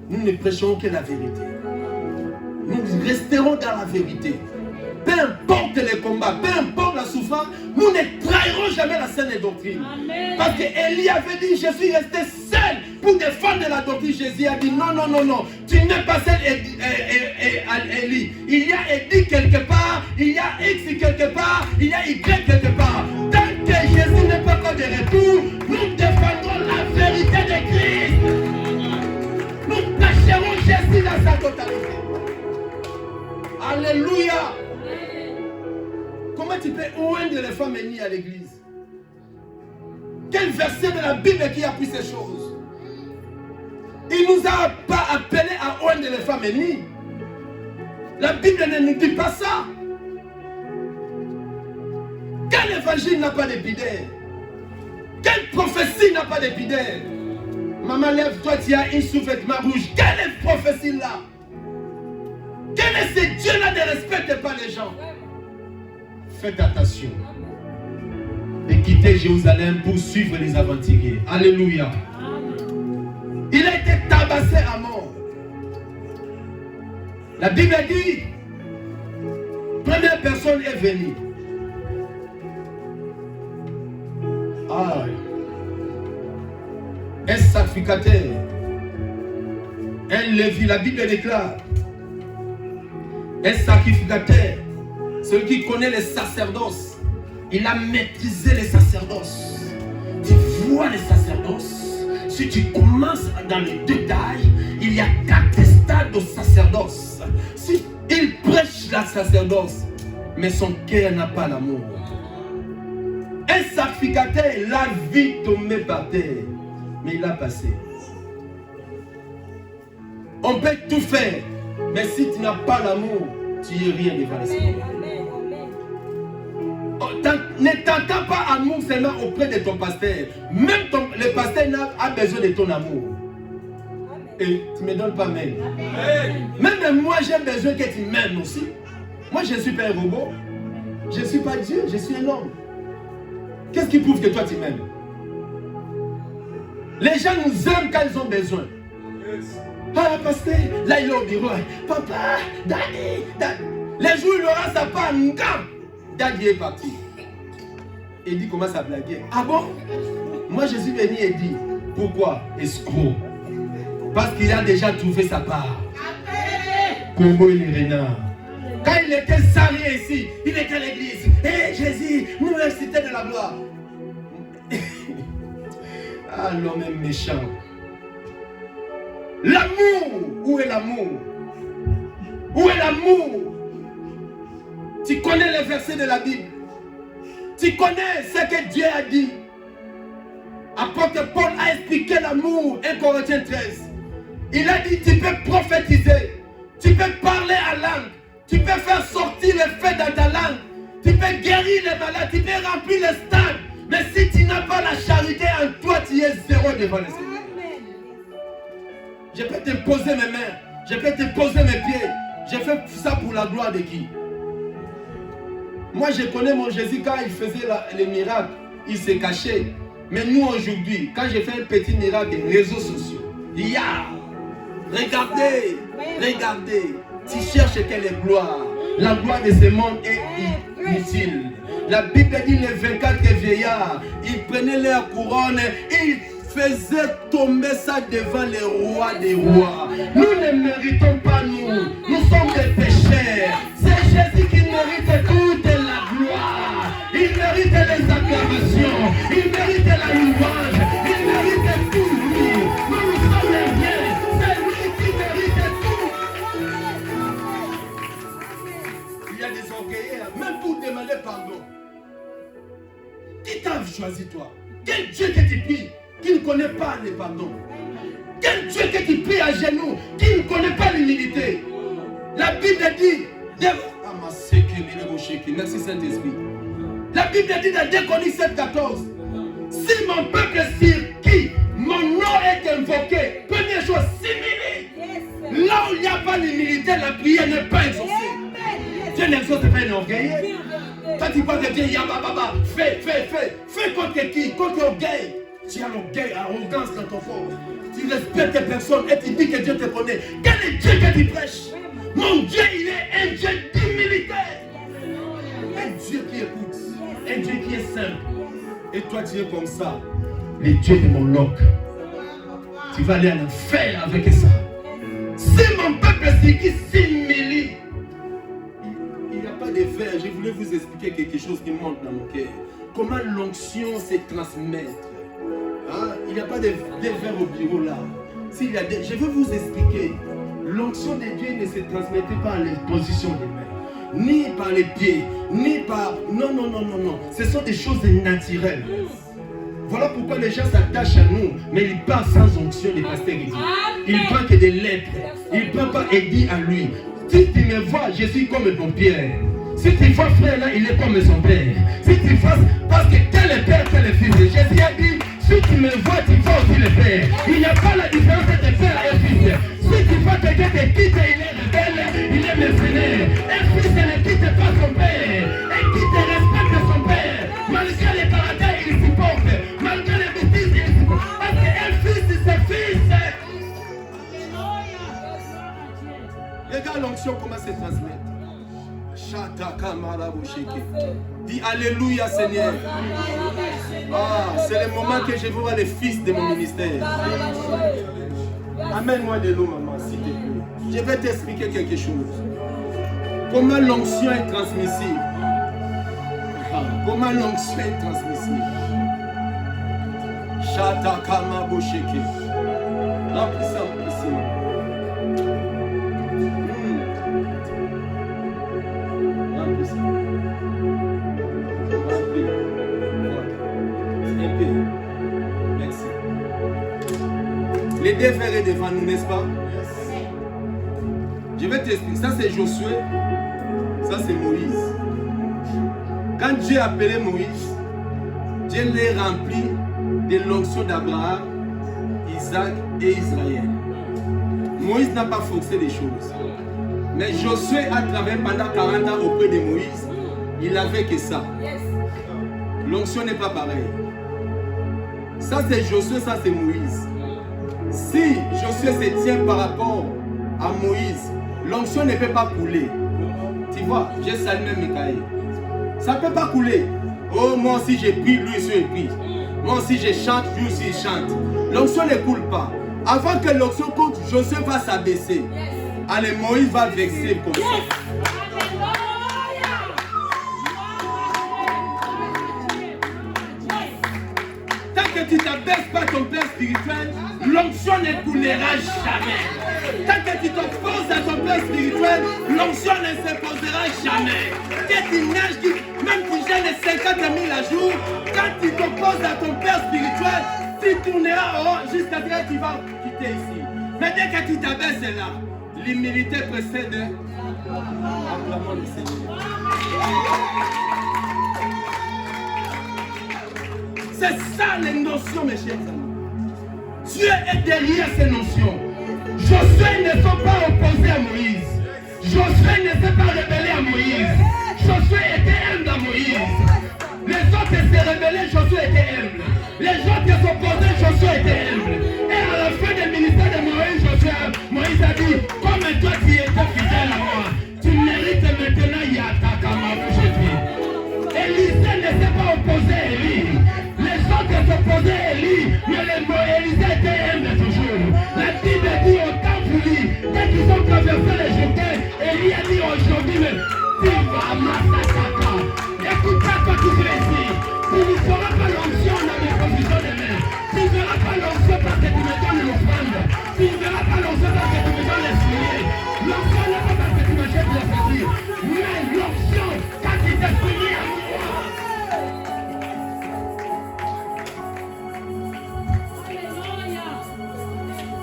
A: Nous ne prêchons que la vérité. Nous resterons dans la vérité. Peu importe les combats, peu importe la souffrance, nous ne trahirons jamais la saine doctrine. Amen. Parce qu'Élie avait dit, je suis resté seul pour défendre la doctrine. Jésus a dit, non, non, non, non, tu n'es pas seul, Élie. Il y a Élie quelque part, il y a X quelque part, il y a Y quelque part. Tant que Jésus n'est pas encore de retour, nous défendrons la vérité de Christ. Nous cacherons Jésus dans sa totalité. Alléluia. Comment tu peux oindre les femmes ennemies à l'église? Quel verset de la Bible qui a pris ces choses? Il ne nous a pas appelé à oindre les femmes ennemies. La Bible ne nous dit pas ça. Quel évangile n'a pas d'épidère? Quelle prophétie n'a pas d'épidère? Maman, lève-toi, tu as une sous-vêtement rouge. Quelle est prophétie là? Quel est ce Dieu-là ne respecte pas les gens? Faites attention de quitter Jérusalem pour suivre les aventuriers. Alléluia. Il a été tabassé à mort. La Bible dit, première personne est venue. Un sacrificateur, un lévite, la Bible déclare, un sacrificateur, celui qui connaît les sacerdoces, il a maîtrisé les sacerdoces. Tu vois les sacerdoces, si tu commences dans les détails, il y a 4 stades au sacerdoce. Si il prêche la sacerdoce, mais son cœur n'a pas l'amour. Un sacrificateur, la vie tombée par terre, mais il a passé. On peut tout faire, mais si tu n'as pas l'amour, tu n'es rien devant le Seigneur. Ne t'entends pas amour seulement auprès de ton pasteur. Même le pasteur a besoin de ton amour. Et tu ne me donnes pas même. Même moi, j'ai besoin que tu m'aimes aussi. Moi, je ne suis pas un robot. Je ne suis pas Dieu, je suis un homme. Qu'est-ce qui prouve que toi, tu m'aimes? Les gens nous aiment quand ils ont besoin. Ah, pasteur, là, il est au bureau. Papa, Daddy. Les jours où il aura sa part, Daddy est parti. Et dit commence à blaguer. Ah bon? Moi je suis venu et dit, pourquoi? Escroc. Parce qu'il a déjà trouvé sa part. Congo et les renards. Quand il était salé ici, il était à l'église. Hé Jésus, nouvelle cité de la gloire. Ah l'homme est méchant. L'amour, où est l'amour? Où est l'amour? Tu connais les versets de la Bible. Tu connais ce que Dieu a dit. Apôtre Paul a expliqué l'amour, 1 Corinthiens 13. Il a dit, tu peux prophétiser, tu peux parler à langue, tu peux faire sortir les faits dans ta langue, tu peux guérir les malades, tu peux remplir les stades. Mais si tu n'as pas la charité en toi, tu es zéro devant le Seigneur. Je peux te poser mes mains. Je peux te poser mes pieds. J'ai fait ça pour la gloire de qui? Moi, je connais mon Jésus quand il faisait les miracles. Il s'est caché. Mais nous, aujourd'hui, quand j'ai fait un petit miracle des réseaux sociaux, regardez, regardez. Tu cherches quelle est gloire. La gloire de ce monde est inutile. La Bible dit les 24 vieillards, ils prenaient leur couronne et ils faisaient tomber ça devant les rois des rois. Nous ne méritons pas, nous sommes des pécheurs. C'est Jésus qui mérite toute la gloire. Il mérite les acclamations, il mérite la louange, il mérite tout. Nous sommes les biens, c'est lui qui mérite tout. Il y a des orgueillers, même pour demander pardon. Qui t'a choisi toi? Quel Dieu que tu pries qui ne connaît pas le pardon? Quel Dieu que tu pries à genoux qui ne connaît pas l'humilité? La Bible dit, merci Saint-Esprit. La Bible dit dans 2 Chroniques 7,14, si mon peuple sur qui mon nom est invoqué, première chose, s'humilie. Là où il n'y a pas l'humilité, la prière n'est pas exaucée. Dieu n'exauce pas un orgueilleux. Quand tu parles de Dieu, fais contre qui? Contre l'orgueil. Tu as l'orgueil, arrogance dans ton fort. Tu respectes personne et tu dis que Dieu te connaît. Quel est Dieu que tu prêches? Mon Dieu, il est un Dieu d'humilité. Un Dieu qui écoute. Un Dieu qui est simple. Et toi, tu es comme ça. Le Dieu de mon loc. Tu vas aller en enfer avec ça. C'est mon peuple qui s'humilie. Il n'y a pas de verre. Je voulais vous expliquer quelque chose qui monte dans mon cœur. Comment l'onction se transmet. Hein? Il n'y a pas de verre au bureau là. S'il y a je vais vous expliquer. L'onction de Dieu ne se transmettait pas à l'exposition des mains, ni par les pieds, ni par... Non. Ce sont des choses naturelles. Voilà pourquoi les gens s'attachent à nous, mais ils parlent sans onction des pasteurs Eddie. Ils parlent que des lettres. Ils ne parlent pas Eddie à lui. Si tu me vois, je suis comme ton Pierre. Si tu vois frère là, il est comme son père. Si tu vois, parce que tel est père, tel est fils. Jésus a dit, si tu me vois, tu vois aussi le père. Il n'y a pas la différence entre père et fils. Si tu vois quelqu'un te quitte, il est rebelle, il est mercenaire. Un fils ne quitte pas son père. Et qui te respecte son père. Malgré les caractères, il supporte. Malgré les bêtises, il supporte. Parce qu'un fils, c'est fils. Regarde l'onction, comment se transmettre. Dis Alléluia Seigneur. C'est le moment que je veux voir les fils de mon ministère. Amène-moi de l'eau, maman, s'il te plaît. Je vais t'expliquer quelque chose. Comment l'onction est transmissible. Comment l'onction est transmissible. Chata kama bosheke. Remplis ça ici. Remplis ça. Remplis. Un peu. Merci. Les deux frères est devant nous, n'est-ce pas? Je vais t'expliquer. Ça c'est Josué. Ça c'est Moïse. Quand Dieu a appelé Moïse, Dieu l'a rempli de l'onction d'Abraham, Isaac et Israël. Moïse n'a pas forcé les choses. Mais Josué a travaillé pendant 40 ans auprès de Moïse. Il n'avait que ça. L'onction n'est pas pareille. Ça c'est Josué, ça c'est Moïse. Si Josué se tient par rapport à Moïse, l'onction ne peut pas couler. Tu vois, j'ai salué Michael. Ça ne peut pas couler. Oh, moi aussi j'ai pris, lui aussi j'ai pris. Moi aussi je chante, lui aussi il chante. L'onction ne coule pas. Avant que l'onction coule, Josué va s'abaisser. Allez, Moïse va vexer comme ça. Tant que tu ne t'abaisses pas ton père spirituel, l'onction ne coulera jamais. Tant que tu t'opposes à ton père spirituel, l'onction ne s'imposera jamais. Que tu nages, même si j'ai les 50 000 à jour, quand tu t'opposes à ton père spirituel, tu tourneras jusqu'à ce que tu vas quitter ici. Mais dès que tu t'abaisses là, l'humilité précède l'acclamation du Seigneur. C'est ça les notions, mes chers amis. Dieu est derrière ces notions. Josué ne sont pas opposés à Moïse. Josué ne s'est pas rebellé à Moïse. Josué était humble à Moïse. Les autres se rebellaient, Josué était humble. Les autres s'opposaient, Josué était humble. Et à la fin du ministère de Moïse a dit, comme toi tu étais fidèle à moi, tu mérites maintenant Yatakama. Élisée ne s'est pas opposé à Élie. Les autres s'opposaient à Élie, mais Élisée était humble toujours. La Bible dit au temps voulu, dès qu'ils ont traversé les Jourdains, Élie a dit aujourd'hui, mais tu vas massacrer. Écoute-toi toi qui es ici. Tu ne feras pas l'onction dans mes provisions de main. Tu ne verras pas l'onction parce que tu me donnes l'offrande. Tu ne verras pas l'onction parce que tu me donnes les souliers. L'onction n'est pas parce que tu me jettes les fatigue. Mais l'onction, quand tu t'es soumis à moi.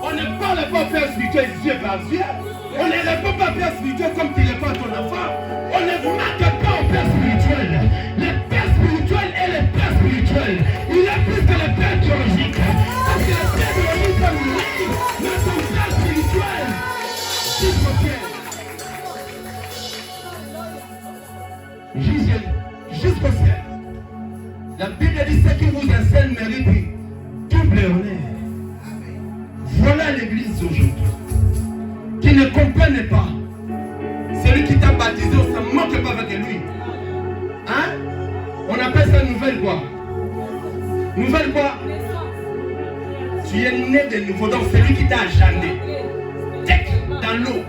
A: On ne parle pas au Père spirituel Dieu par Dieu. On ne répond pas au Père spirituel comme tu réponds à ton enfant. On ne marque pas au Père spirituel. Le Père spirituel est le Père spirituel. Il est plus que le Père biologique. Parce que le Père biologique comme lui, mais son Père spirituel, jusqu'au ciel. La Bible dit ce qui vous enseigne mérite double honneur. Voilà l'église aujourd'hui qui ne comprenne pas. Celui qui t'a baptisé, on ne se moque pas avec lui. Hein? On appelle ça nouvelle quoi? Nouvelle quoi? Tu es né de nouveau, donc c'est lui qui t'a agendé. Tech dans l'eau.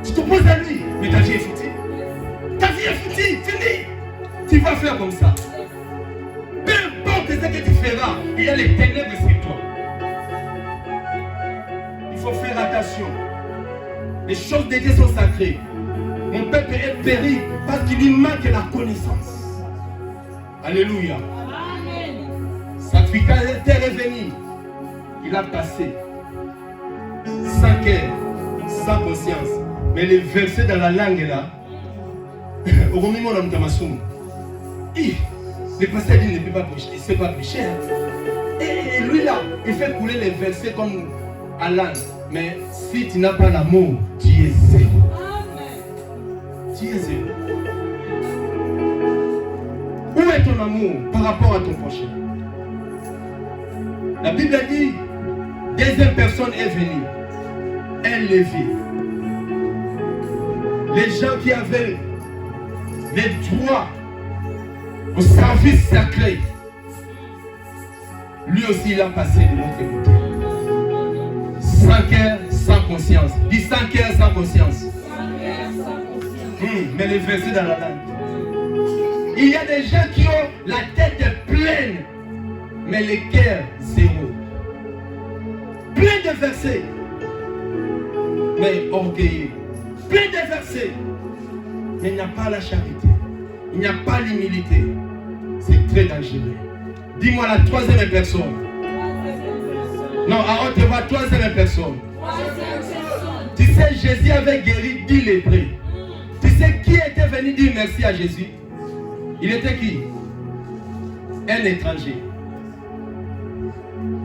A: Tu t'opposes à lui, mais ta vie est foutue. Ta vie est foutue, fini. Tu vas faire comme ça. Peu importe ce que tu feras, il y a les ténèbres sur toi. Il faut faire attention. Les choses de Dieu sont sacrées. Mon peuple est péri parce qu'il lui manque la connaissance. Alléluia. Amen. Sacrificateur est revenu. Il a passé 5 heures sans conscience. Mais les versets dans la langue là, au moment où on le pasteur dit ne peut pas prêcher, il ne sait pas prêcher. Et lui là, il fait couler les versets comme à langue. Mais si tu n'as pas l'amour, tu es zéro. Tu es zéro. Où est ton amour par rapport à ton prochain? La Bible dit, deuxième personne est venue. Elle les vit. Les gens qui avaient les droits au service sacré, lui aussi il a passé de l'autre côté. 5 heures sans conscience. Dis 5 heures sans conscience. Mais les versets dans la langue. Il y a des gens qui ont la tête pleine, mais le cœur zéro. Plein de versets, mais orgueilleux. Plein de versets, mais il n'y a pas la charité. Il n'y a pas l'humilité. C'est très dangereux. Dis-moi la troisième personne. Non, à haute voix, troisième personne. Tu sais, Jésus avait guéri 10 lépreux. Tu sais qui était venu dire merci à Jésus? Il était qui? Un étranger.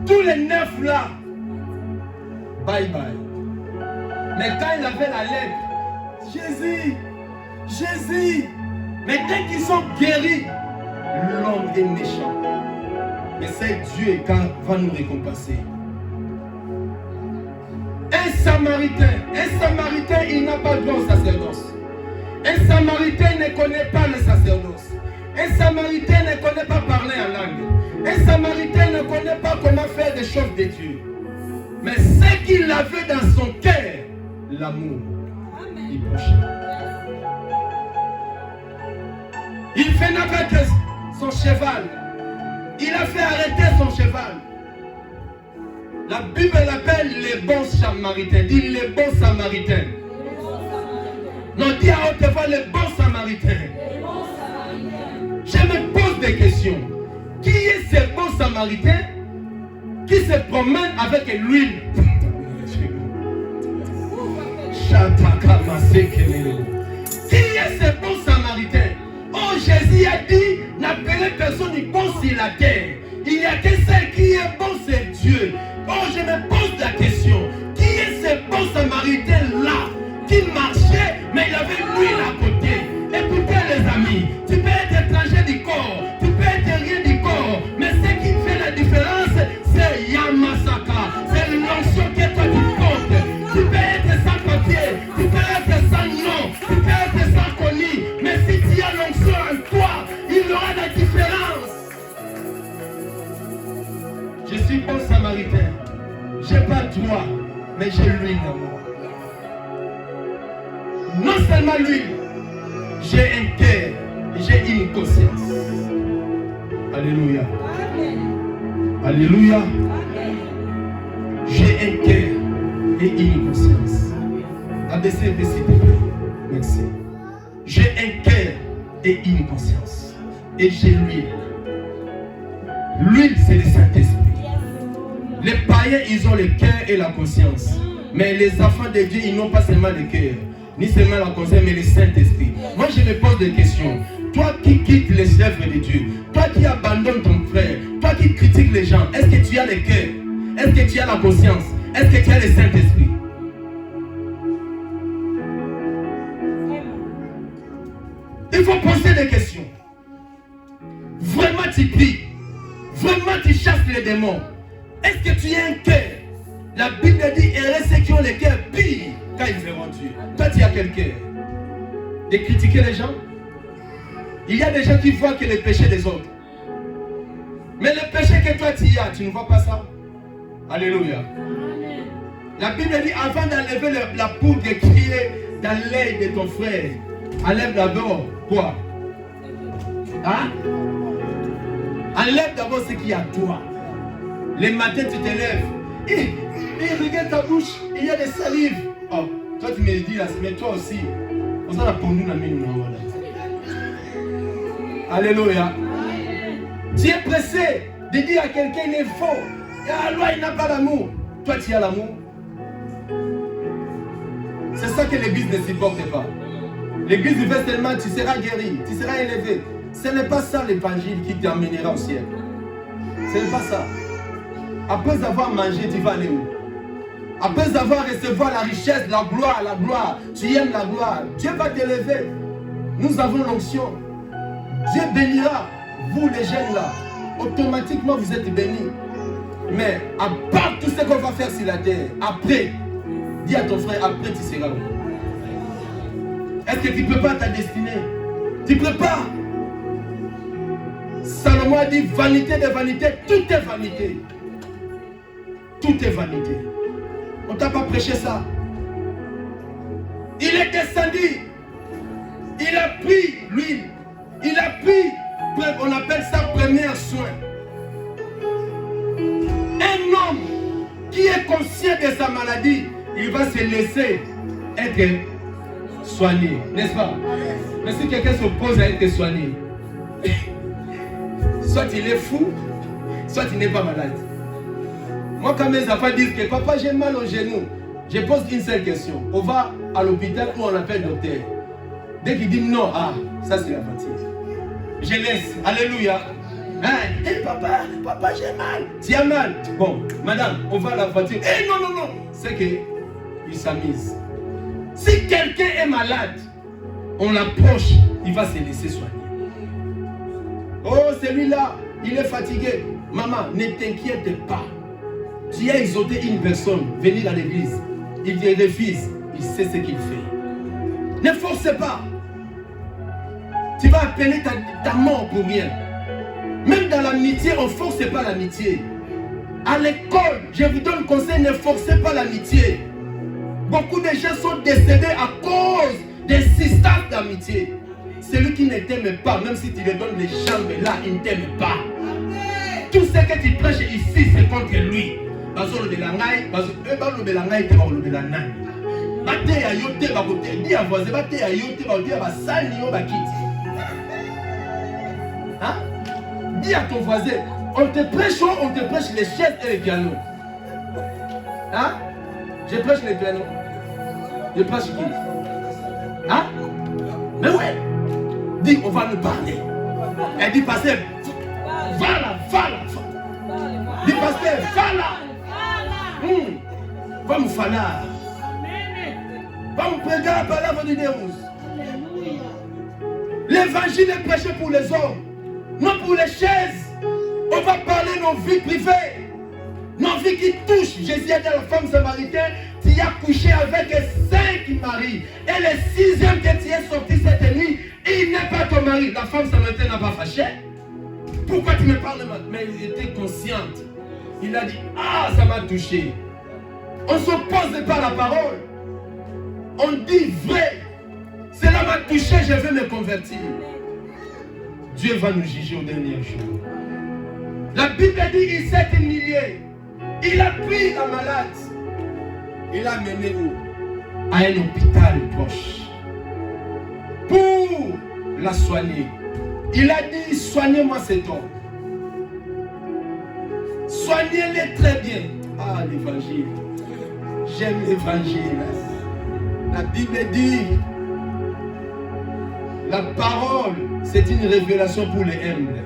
A: Tous les 9 là, bye bye. Mais quand il avait la lèpre, Jésus, Jésus. Mais dès qu'ils sont guéris, l'homme est méchant. Mais c'est Dieu qui va nous récompenser. Un Samaritain, il n'a pas droit au sacerdoce. Un Samaritain ne connaît pas le sacerdoce. Un Samaritain ne connaît pas parler en langue. Un Samaritain ne connaît pas comment faire des choses de Dieu. Mais ce qu'il avait dans son cœur, l'amour du prochain. Il venait avec son cheval. Il a fait arrêter son cheval. La Bible l'appelle les bons samaritains. Dis les bons samaritains. Non, dis à haute voix les bons samaritains. Je me pose des questions. Qui est ce bon samaritain qui se promène avec l'huile? Qui est ce bon samaritain? Oh, Jésus a dit, n'appelez personne bon sur la terre. Il y a que celle qui est bon, c'est Dieu. Oh, je me pose la question. Qui est ce mais j'ai l'huile d'amour. Non seulement l'huile, j'ai un cœur et j'ai une conscience. Alléluia. Alléluia. J'ai un cœur et une conscience. Abaissez, s'il te plaît. Merci. J'ai un cœur et une conscience. Et j'ai l'huile. L'huile, c'est le Saint-Esprit. Les païens, ils ont le cœur et la conscience. Mais les enfants de Dieu, ils n'ont pas seulement le cœur, ni seulement la conscience, mais le Saint-Esprit. Moi, je me pose des questions. Toi qui quittes les œuvres de Dieu, toi qui abandonnes ton frère, toi qui critiques les gens, est-ce que tu as le cœur? Est-ce que tu as la conscience? Est-ce que tu as le Saint-Esprit? Il faut poser des questions. Vraiment tu pries. Vraiment tu chasses les démons. Est-ce que tu as un cœur? La Bible dit, heureux ceux qui ont le cœur pire quand ils verront Dieu. Toi tu as quel cœur? De critiquer les gens? Il y a des gens qui voient que les péchés des autres. Mais le péché que toi tu as, tu ne vois pas ça? Alléluia. La Bible dit, avant d'enlever la poudre qui est dans l'œil de ton frère, enlève d'abord quoi? Hein? Enlève d'abord ce qu'il y a à toi. Les matins tu te lèves. Et regarde ta bouche, il y a des salives. Oh, toi tu me dis là, mais toi aussi. On s'en a pondu dans le. Alléluia. Tu es pressé de dire à quelqu'un il est faux. Ah, loi, il n'a pas d'amour. Toi tu as l'amour. C'est ça que l'église ne supporte pas. L'église veut seulement tu seras guéri, tu seras élevé. Ce n'est pas ça l'évangile qui t'emmènera au ciel. Ce n'est pas ça. Après avoir mangé, tu vas aller où? Après avoir recevoir la richesse, la gloire, tu aimes la gloire. Dieu va t'élever. Nous avons l'onction. Dieu bénira. Vous les jeunes là, automatiquement vous êtes bénis. Mais à part tout ce qu'on va faire sur la terre, après, dis à ton frère, après tu seras où? Est-ce que tu ne peux pas ta destinée? Tu ne peux pas. Salomon a dit, vanité de vanité, tout est vanité. Tout est vanité. On ne t'a pas prêché ça. Il est descendu. Il a pris l'huile. Il a pris, on appelle ça premier soin. Un homme qui est conscient de sa maladie, il va se laisser être soigné, n'est-ce pas? Mais si quelqu'un s'oppose à être soigné, soit il est fou, soit il n'est pas malade. Moi, quand mes enfants disent que papa, j'ai mal au genou, je pose une seule question. On va à l'hôpital où on appelle docteur. Dès qu'il dit non, ah, ça c'est la fatigue. Je laisse. Alléluia. Hein? Hey, papa, j'ai mal. Tu as mal. Bon, madame, on va à la voiture. Eh non. C'est qu'il s'amuse. Si quelqu'un est malade, on l'approche, il va se laisser soigner. Oh, celui-là, il est fatigué. Maman, ne t'inquiète pas. Tu as exhorté une personne, venir à l'église. Il te refuse, il sait ce qu'il fait. Ne force pas. Tu vas appeler ta mort pour rien. Même dans l'amitié, on ne force pas l'amitié. À l'école, je vous donne conseil, ne forcez pas l'amitié. Beaucoup de gens sont décédés à cause d'insistance d'amitié. Celui qui ne t'aime pas, même si tu lui donnes les jambes là, il ne t'aime pas. Tout ce que tu prêches ici, c'est contre lui. Dis à ton voisin, on te prêche les chaises et les pianos. Hein? Je prêche les pianos. Je prêche qui? Hein? Mais ouais. Dis, on va nous parler. Elle dit, pasteur, va là. Dis, pasteur, va là. Va me falar. Va me prégarer la parole de Dieu. L'évangile est prêché pour les hommes, non pour les chaises. On va parler de nos vies privées, nos vies qui touchent. Jésus a dit à la femme samaritaine, tu as couché avec 5 maris. Et le 6e que tu es sorti cette nuit, il n'est pas ton mari. La femme samaritaine n'a pas fâché. Pourquoi tu me parles maintenant? Mais elle était consciente. Il a dit, ah, ça m'a touché. On ne s'oppose pas à la parole. On dit vrai. Cela m'a touché, je veux me convertir. Dieu va nous juger au dernier jour. La Bible dit il s'est humilié. Il a pris la malade. Il l'a mené où? À un hôpital proche. Pour la soigner. Il a dit, soignez-moi cet homme. Soignez-les très bien. Ah, l'évangile. J'aime l'évangile. La Bible dit, la parole, c'est une révélation pour les humbles.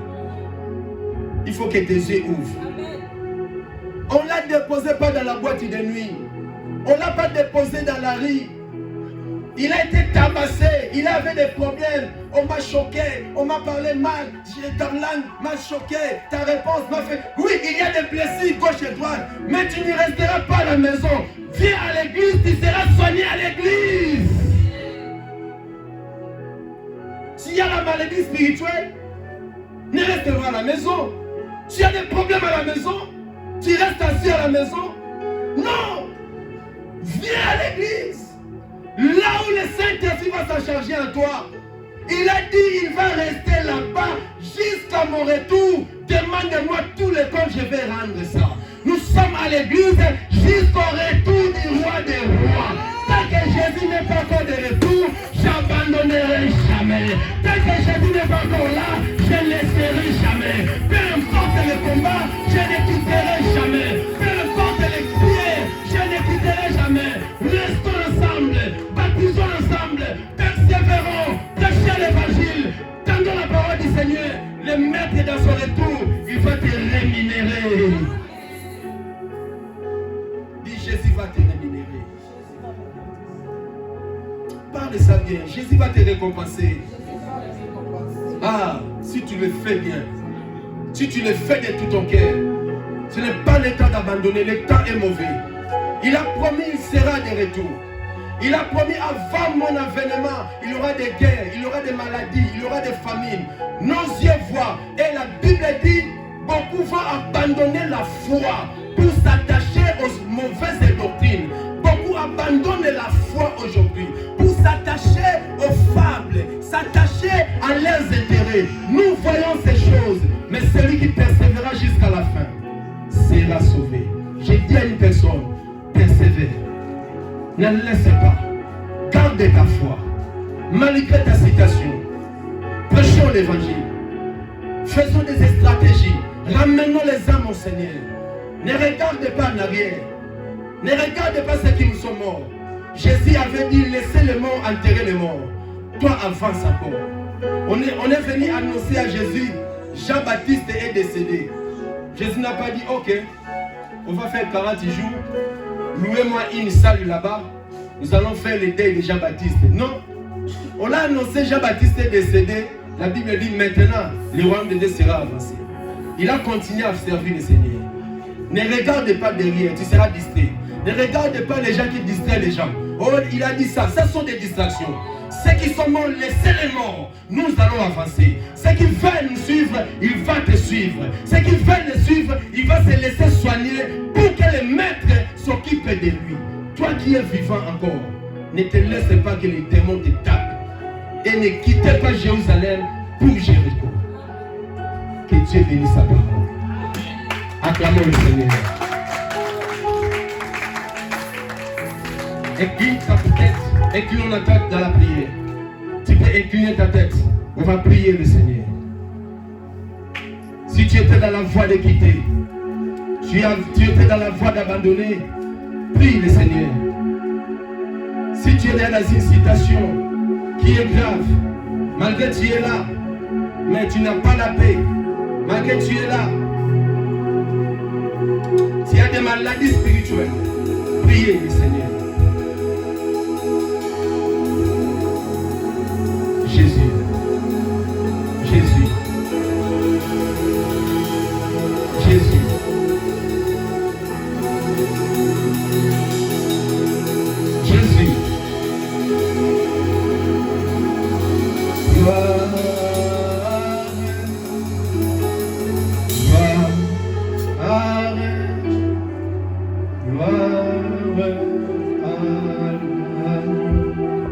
A: Il faut que tes yeux ouvrent. On ne l'a déposé pas dans la boîte de nuit. On ne l'a pas déposé dans la rue. Il a été tabassé. Il avait des problèmes. On m'a choqué. On m'a parlé mal. Ta langue m'a choqué. Ta réponse m'a fait... Oui, il y a des blessures gauche et droite. Mais tu ne resteras pas à la maison. Viens à l'église. Tu seras soigné à l'église. S'il y a la maladie spirituelle, ne reste pas à la maison. S'il y a des problèmes à la maison, tu restes assis à la maison. Non. Viens à l'église. Là où le Saint-Esprit va s'en charger en toi. Il a dit, il va rester là-bas jusqu'à mon retour. Demande-moi tous les comptes, je vais rendre ça. Nous sommes à l'église jusqu'au retour du roi des rois. Tant que Jésus n'est pas encore de retour, j'abandonnerai jamais. Tant que Jésus n'est pas encore là, je ne laisserai jamais. Peu importe le combat, je ne quitterai jamais. Peu importe les prières, je ne quitterai jamais. Restons ensemble, baptisons ensemble, persévérons, prêchons l'évangile, tendons la parole du Seigneur. Le maître dans son retour, il va te rémunérer. Dis, Jésus va te rémunérer. Parle de ça bien. Jésus va te récompenser. Ah, si tu le fais bien, si tu le fais de tout ton cœur, ce n'est pas le temps d'abandonner, le temps est mauvais. Il a promis, il sera de retour. Il a promis avant mon avènement, il y aura des guerres, il y aura des maladies, il y aura des famines. Nos yeux voient. Et la Bible dit, beaucoup vont abandonner la foi pour s'attacher aux mauvaises doctrines. Beaucoup abandonnent la foi aujourd'hui pour s'attacher aux fables, s'attacher à leurs intérêts. Nous voyons ces choses, mais celui qui persévérera jusqu'à la fin sera sauvé. J'ai dit à une personne, persévère. Ne laisse pas. Garde ta foi. Malgré ta situation. Prêchons l'évangile. Faisons des stratégies. Ramenons les âmes au Seigneur. Ne regarde pas en arrière. Ne regarde pas ceux qui nous sont morts. Jésus avait dit, laissez les morts enterrer les morts. Toi, avance encore. On est venu annoncer à Jésus, Jean-Baptiste est décédé. Jésus n'a pas dit, ok, on va faire 40 jours. Louez-moi une salle là-bas. Nous allons faire le deuil de Jean-Baptiste. Non. On a annoncé Jean-Baptiste est décédé. La Bible dit maintenant, le royaume de Dieu sera avancé. Il a continué à servir le Seigneur. Ne regarde pas derrière, tu seras distrait. Ne regarde pas les gens qui distraient les gens. Oh, il a dit ça. Ce sont des distractions. Ceux qui sont morts, laissez-les morts. Nous allons avancer. Ceux qui veulent nous suivre, il va te suivre. Ceux qui veulent le suivre, il va se laisser soigner pour que le maître s'occupe de lui. Toi qui es vivant encore, ne te laisse pas que les démons te tapent. Et ne quittez pas Jérusalem pour Jéricho. Que Dieu bénisse sa parole. Acclamons le Seigneur. Incline ta tête. Incline ta tête dans la prière. Tu peux incliner ta tête. On va prier le Seigneur. Si tu étais dans la voie de quitter, tu étais dans la voie d'abandonner, prie le Seigneur. Si tu es dans une situation qui est grave, malgré tu es là, mais tu n'as pas la paix, malgré tu es là, s'il y a des maladies spirituelles, priez le Seigneur. Jésus.